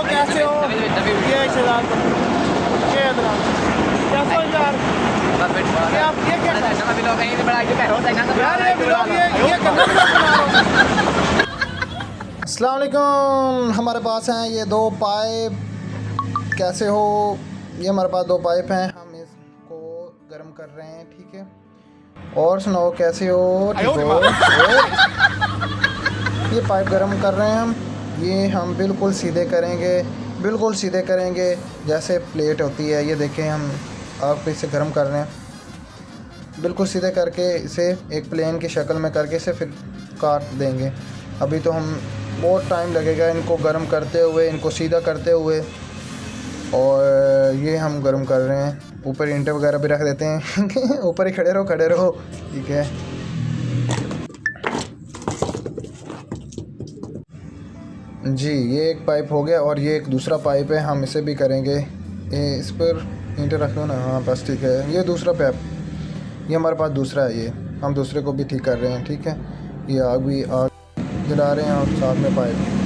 कैसे हो? ये शहजाद ये अदनान कैसे हो यार? ये आप ये क्या यार ये व्लॉग ये करना बना रहा हूं। अस्सलाम वालेकुम। हमारे पास हैं ये दो पाइप। कैसे हो? ये हमारे पास दो पाइप हैं, हम इसको गर्म कर रहे हैं। ठीक है, और सुनाओ कैसे हो? ठीक हो? ये पाइप गर्म कर रहे हैं हम। ये हम बिल्कुल सीधे करेंगे, बिल्कुल सीधे करेंगे जैसे प्लेट होती है। ये देखें, हम आग पे इसे गर्म कर रहे हैं। बिल्कुल सीधे करके इसे एक प्लेन की शक्ल में करके इसे फिर काट देंगे। अभी तो हम बहुत टाइम लगेगा इनको गर्म करते हुए, इनको सीधा करते हुए। और ये हम गर्म कर रहे हैं। ऊपर ईंटें वगैरह भी रख देते हैं। ऊपर ही खड़े रहो, खड़े रहो। ठीक है, जी ये एक पाइप हो गया और ये एक दूसरा पाइप है, हम इसे भी करेंगे। इस पर ईंटें रख दो ना। हाँ बस ठीक है। ये दूसरा पाइप, ये हमारे पास दूसरा है। ये हम दूसरे को भी ठीक कर रहे हैं। ठीक है, ये आग भी आग जला रहे हैं और साथ में पाइप।